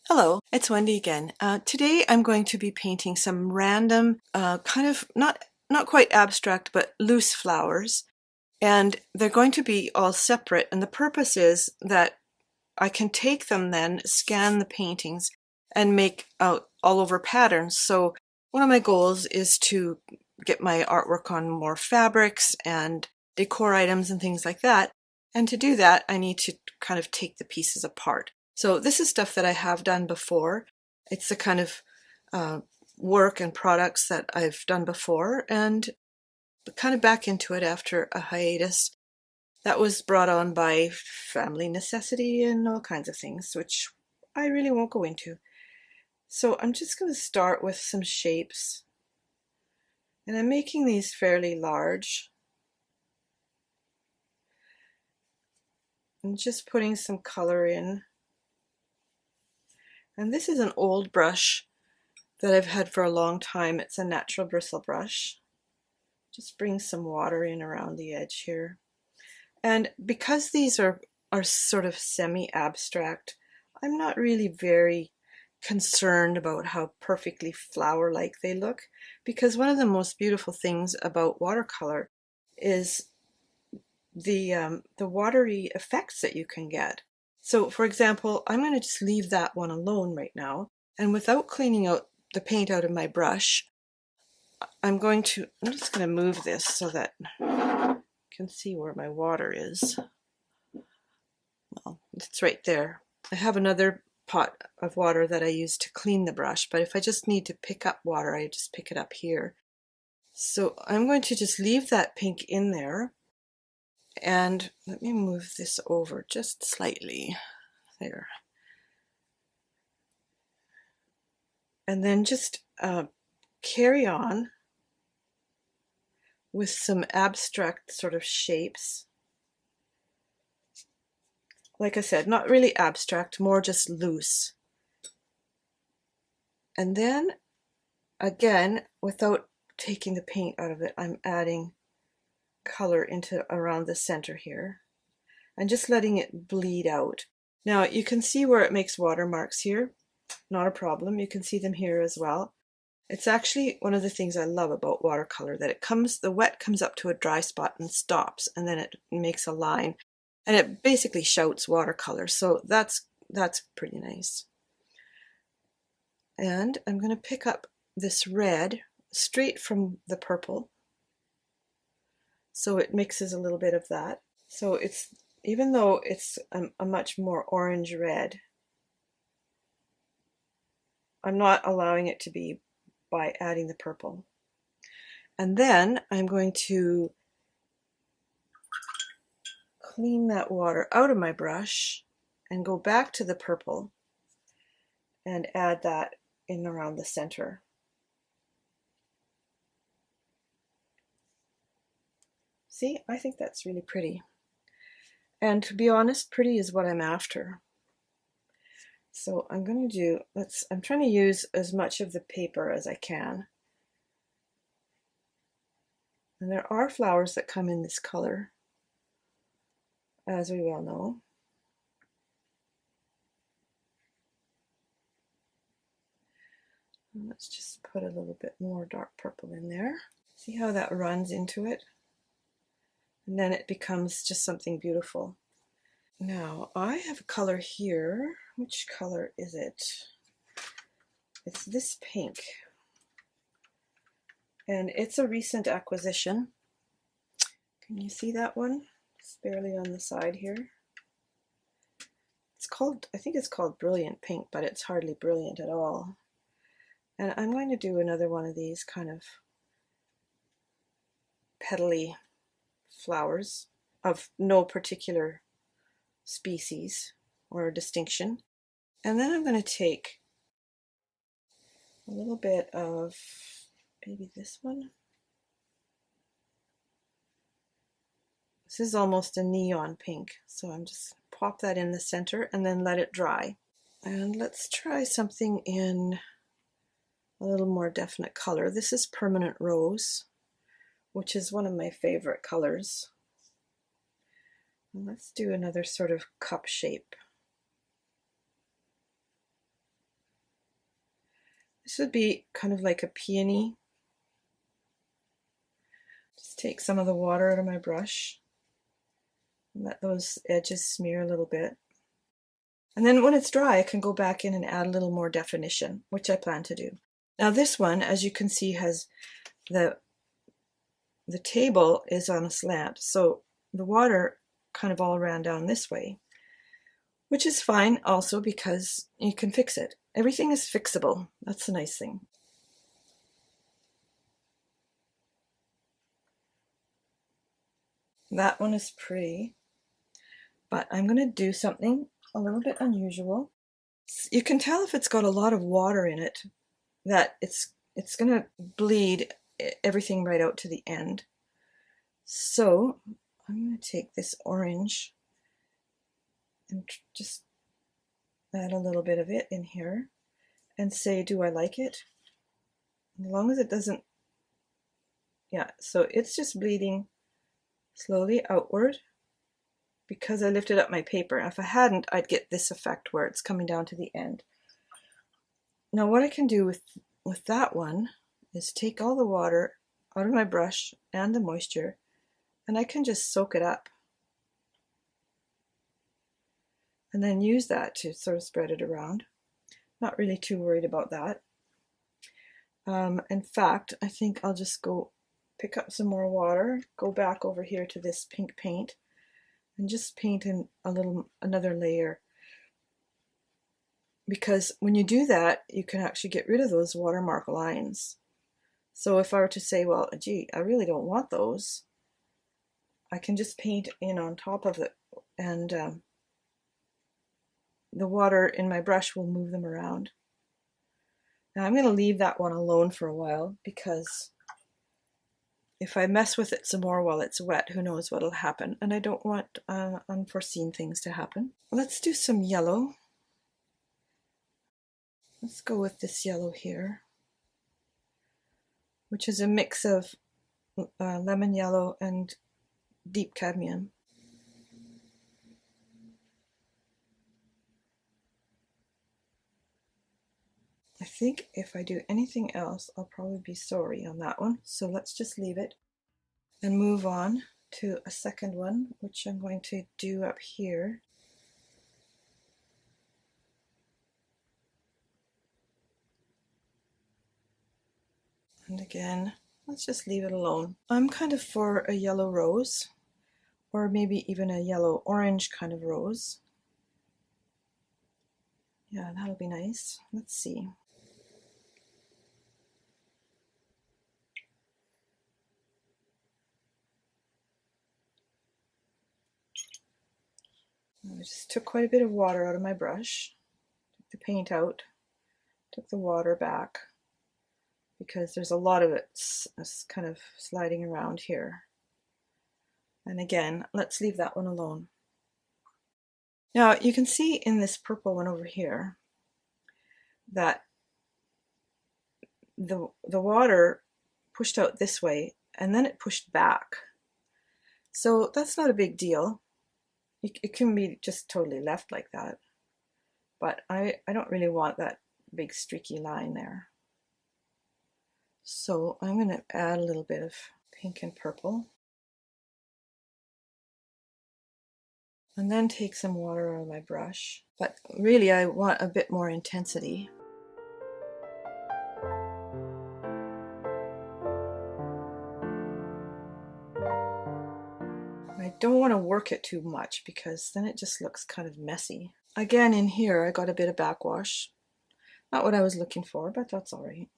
Hello, it's Wendy again. Today I'm going to be painting some random, kind of not quite abstract, but loose flowers. And they're going to be all separate. And the purpose is that I can take them then, scan the paintings, and make all over patterns. So one of my goals is to get my artwork on more fabrics and decor items and things like that. And to do that, I need to kind of take the pieces apart. So this is stuff that I have done before. It's the kind of work and products that I've done before, and kind of back into it after a hiatus that was brought on by family necessity and all kinds of things, which I really won't go into. So I'm just going to start with some shapes, and I'm making these fairly large. I'm just putting some color in. And this is an old brush that I've had for a long time. It's a natural bristle brush. Just bring some water in around the edge here. And because these are sort of semi-abstract, I'm not really very concerned about how perfectly flower-like they look, because one of the most beautiful things about watercolor is the watery effects that you can get. So for example, I'm going to just leave that one alone right now, and without cleaning out the paint out of my brush, I'm just going to move this so that you can see where my water is. Well, it's right there. I have another pot of water that I use to clean the brush, but if I just need to pick up water, I just pick it up here. So I'm going to just leave that pink in there, and let me move this over just slightly there. And then just carry on with some abstract sort of shapes. Like I said, not really abstract, more just loose. And then, again, without taking the paint out of it, I'm adding color into around the center here and just letting it bleed out. Now you can see where it makes watermarks here. Not a problem. You can see them here as well. It's actually one of the things I love about watercolor, that the wet comes up to a dry spot and stops, and then it makes a line, and it basically shouts watercolor. So that's pretty nice. And I'm going to pick up this red straight from the purple, so it mixes a little bit of that. So it's, even though it's a much more orange red, I'm not allowing it to be by adding the purple. And then I'm going to clean that water out of my brush and go back to the purple and add that in around the center. See, I think that's really pretty. And to be honest, pretty is what I'm after. So I'm going to do, I'm trying to use as much of the paper as I can. And there are flowers that come in this color, as we well know. And let's just put a little bit more dark purple in there. See how that runs into it? And then it becomes just something beautiful. Now I have a color here. Which color is it? It's this pink. And it's a recent acquisition. Can you see that one? It's barely on the side here. It's called, I think it's called Brilliant Pink, but it's hardly brilliant at all. And I'm going to do another one of these kind of petally flowers of no particular species or distinction. And then I'm going to take a little bit of maybe this one. This is almost a neon pink, so I'm just pop that in the center and then let it dry. And let's try something in a little more definite color. This is Permanent Rose, which is one of my favorite colors. And let's do another sort of cup shape. This would be kind of like a peony. Just take some of the water out of my brush and let those edges smear a little bit. And then when it's dry, I can go back in and add a little more definition, which I plan to do. Now this one, as you can see, has the table is on a slant, so the water kind of all ran down this way, which is fine also because you can fix it. Everything is fixable. That's the nice thing. That one is pretty, but I'm going to do something a little bit unusual. You can tell if it's got a lot of water in it that it's going to bleed everything right out to the end. So I'm going to take this orange and just add a little bit of it in here and say, do I like it? As long as it doesn't, yeah, so it's just bleeding slowly outward because I lifted up my paper. If I hadn't, I'd get this effect where it's coming down to the end. Now what I can do with that one is take all the water out of my brush and the moisture, and I can just soak it up and then use that to sort of spread it around. Not really too worried about that. In fact, I think I'll just go pick up some more water, go back over here to this pink paint, and just paint in another layer. Because when you do that, you can actually get rid of those watermark lines. So if I were to say, well, gee, I really don't want those, I can just paint in on top of it, and the water in my brush will move them around. Now I'm going to leave that one alone for a while, because if I mess with it some more while it's wet, who knows what'll happen, and I don't want unforeseen things to happen. Let's do some yellow. Let's go with this yellow here, which is a mix of lemon yellow and deep cadmium. I think if I do anything else, I'll probably be sorry on that one. So let's just leave it and move on to a second one, which I'm going to do up here. And again, let's just leave it alone. I'm kind of for a yellow rose, or maybe even a yellow orange kind of rose. Yeah, that'll be nice. Let's see. I just took quite a bit of water out of my brush, took the paint out, took the water back, because there's a lot of it kind of sliding around here. And again, let's leave that one alone. Now you can see in this purple one over here that the water pushed out this way and then it pushed back. So that's not a big deal. It can be just totally left like that. But I don't really want that big streaky line there. So I'm going to add a little bit of pink and purple. And then take some water out of my brush. But really I want a bit more intensity. I don't want to work it too much because then it just looks kind of messy. Again, in here I got a bit of backwash. Not what I was looking for, but that's all right.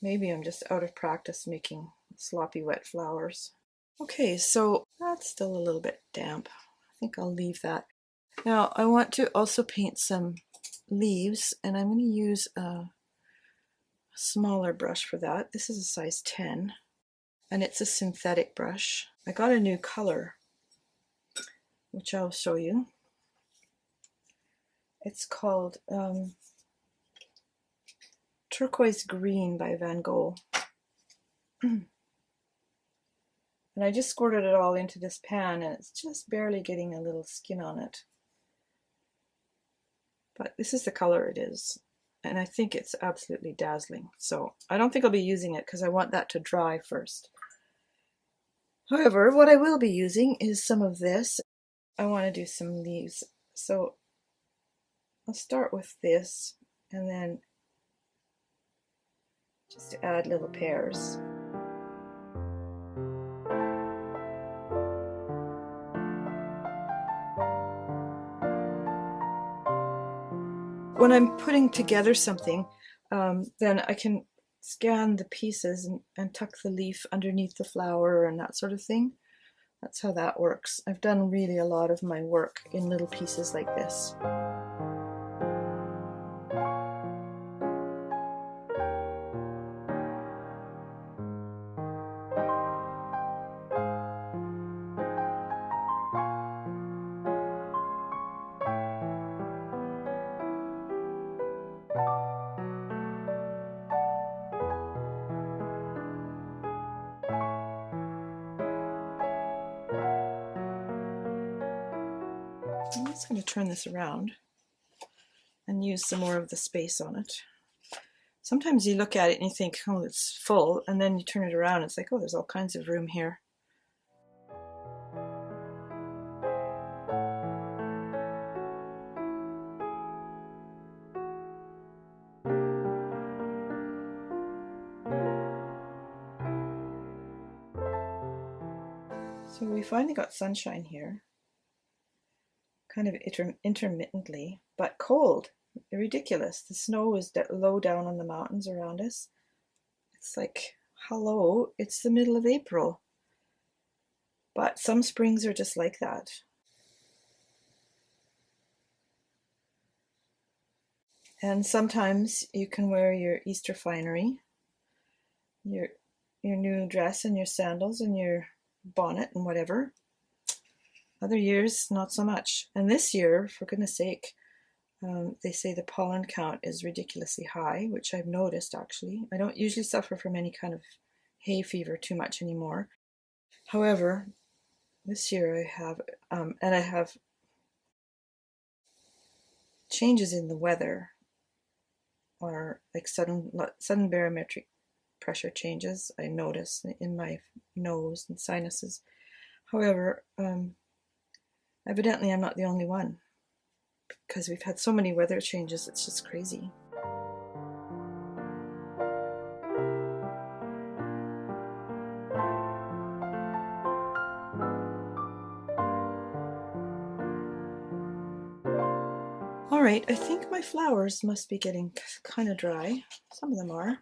Maybe I'm just out of practice making sloppy wet flowers. Okay, so that's still a little bit damp. I think I'll leave that. Now I want to also paint some leaves, and I'm going to use a smaller brush for that. This is a size 10, and it's a synthetic brush. I got a new color, which I'll show you. It's called Turquoise Green by Van Gogh. And I just squirted it all into this pan, and it's just barely getting a little skin on it. But this is the color it is. and I think it's absolutely dazzling. So I don't think I'll be using it because I want that to dry first. However, what I will be using is some of this. I want to do some leaves. So I'll start with this and then just add little pairs. When I'm putting together something, then I can scan the pieces and tuck the leaf underneath the flower and that sort of thing. That's how that works. I've done really a lot of my work in little pieces like this. I'm just going to turn this around and use some more of the space on it. Sometimes you look at it and you think, oh, it's full, and then you turn it around and it's like, oh, there's all kinds of room here. So we finally got sunshine here, kind of intermittently, but cold. Ridiculous. The snow is low down on the mountains around us. It's like, hello, it's the middle of April. But some springs are just like that. And sometimes you can wear your Easter finery, your new dress and your sandals and your bonnet and whatever. Other years, not so much. And this year, for goodness sake, they say the pollen count is ridiculously high, which I've noticed actually. I don't usually suffer from any kind of hay fever too much anymore. However, this year I have, and I have changes in the weather, or like sudden barometric pressure changes I notice in my nose and sinuses. However, evidently I'm not the only one, because we've had so many weather changes, it's just crazy. All right, I think my flowers must be getting kind of dry. Some of them are.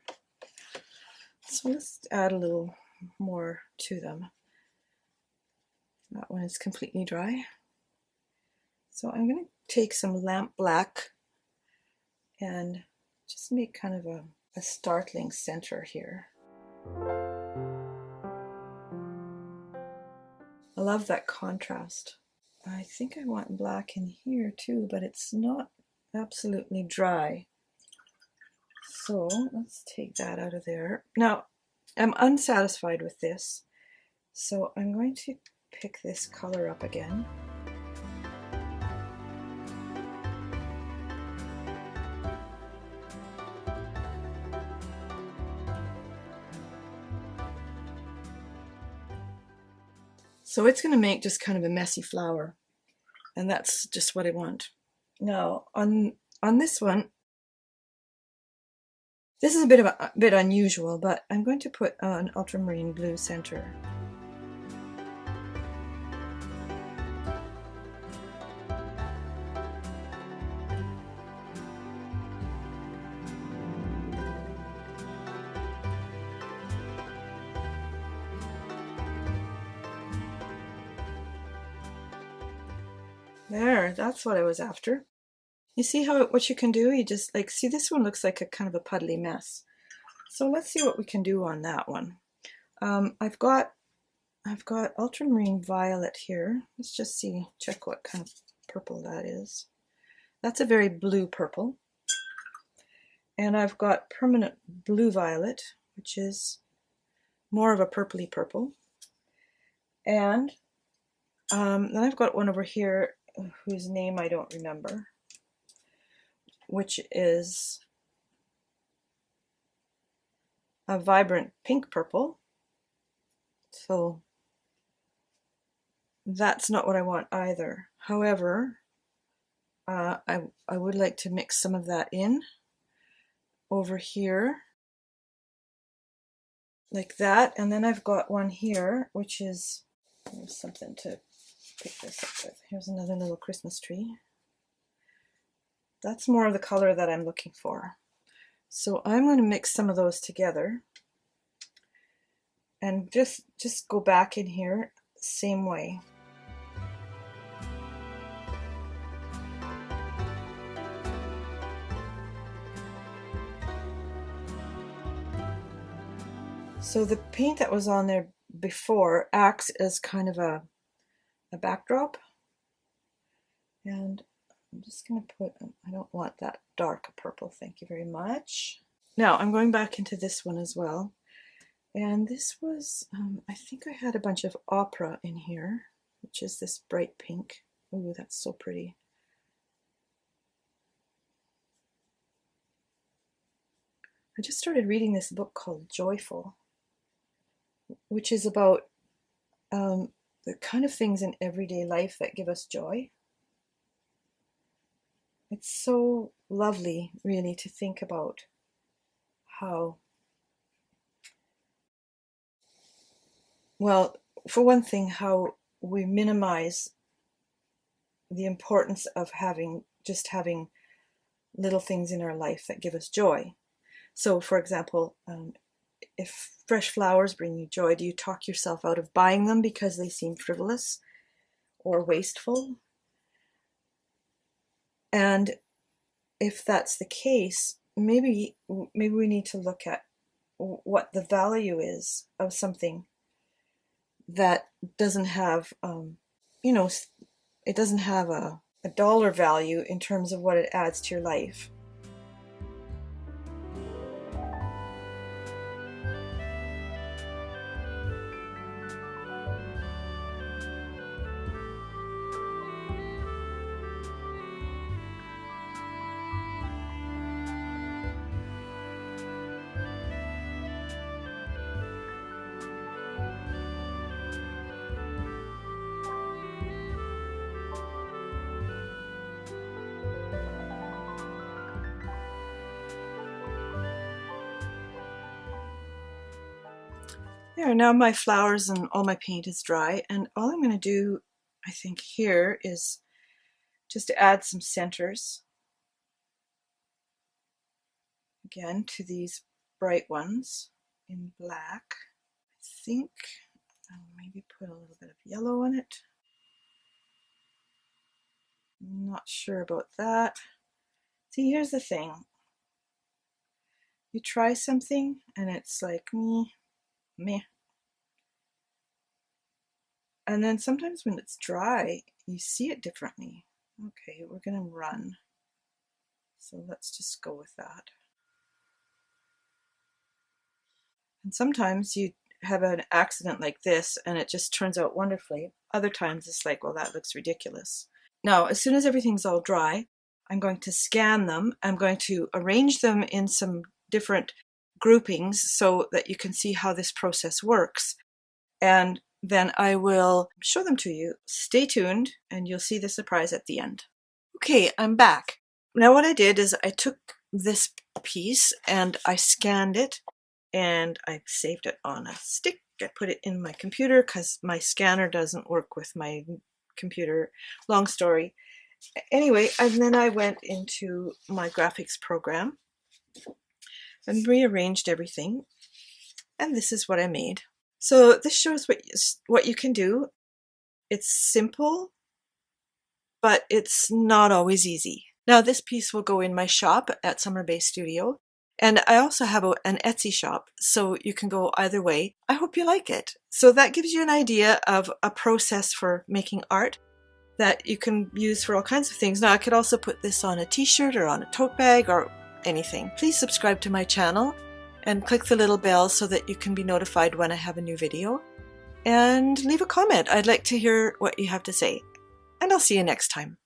So let's add a little more to them. That one is completely dry. So I'm going to take some lamp black and just make kind of a startling center here. I love that contrast. I think I want black in here too, but it's not absolutely dry. So let's take that out of there. Now, I'm unsatisfied with this, so I'm going to pick this color up again. So it's going to make just kind of a messy flower, and that's just what I want. Now on this one, this is a bit unusual, but I'm going to put an ultramarine blue center. There, that's what I was after. You see what you can do? You just like, see, this one looks like a kind of a puddly mess. So let's see what we can do on that one. I've got ultramarine violet here. Let's just see, check what kind of purple that is. That's a very blue purple. And I've got permanent blue violet, which is more of a purpley purple. And then I've got one over here whose name I don't remember, which is a vibrant pink purple. So that's not what I want either. However, I would like to mix some of that in over here like that. And then I've got one here, which is, there's something to pick this up with. Here's another little Christmas tree. That's more of the color that I'm looking for. So I'm going to mix some of those together and just go back in here same way. So the paint that was on there before acts as kind of a backdrop. And I'm just going to put, I don't want that dark purple, thank you very much. Now I'm going back into this one as well. And this was, I think I had a bunch of opera in here, which is this bright pink. Ooh, that's so pretty. I just started reading this book called Joyful, which is about the kind of things in everyday life that give us joy. It's so lovely, really, to think about how, well, for one thing, how we minimize the importance of just having little things in our life that give us joy. So, for example, if fresh flowers bring you joy, do you talk yourself out of buying them because they seem frivolous or wasteful? And if that's the case, maybe we need to look at what the value is of something that doesn't have, you know, it doesn't have a dollar value in terms of what it adds to your life. There, now my flowers and all my paint is dry, and all I'm going to do, I think, here is just to add some centers again to these bright ones in black. I think I'll maybe put a little bit of yellow on it. I'm not sure about that. See, here's the thing. You try something and it's like meh. And then sometimes when it's dry, you see it differently. Okay, we're gonna run. So let's just go with that. And sometimes you have an accident like this and it just turns out wonderfully. Other times it's like, well, that looks ridiculous. Now, as soon as everything's all dry, I'm going to scan them. I'm going to arrange them in some different groupings so that you can see how this process works. And then I will show them to you. Stay tuned and you'll see the surprise at the end. Okay, I'm back. Now what I did is I took this piece and I scanned it and I saved it on a stick. I put it in my computer because my scanner doesn't work with my computer. Long story. Anyway, and then I went into my graphics program and rearranged everything. And this is what I made. So this shows what you can do. It's simple, but it's not always easy. Now this piece will go in my shop at Summer Bay Studio. And I also have an Etsy shop, so you can go either way. I hope you like it. So that gives you an idea of a process for making art that you can use for all kinds of things. Now I could also put this on a t-shirt or on a tote bag or anything. Please subscribe to my channel and click the little bell so that you can be notified when I have a new video. And leave a comment. I'd like to hear what you have to say. And I'll see you next time.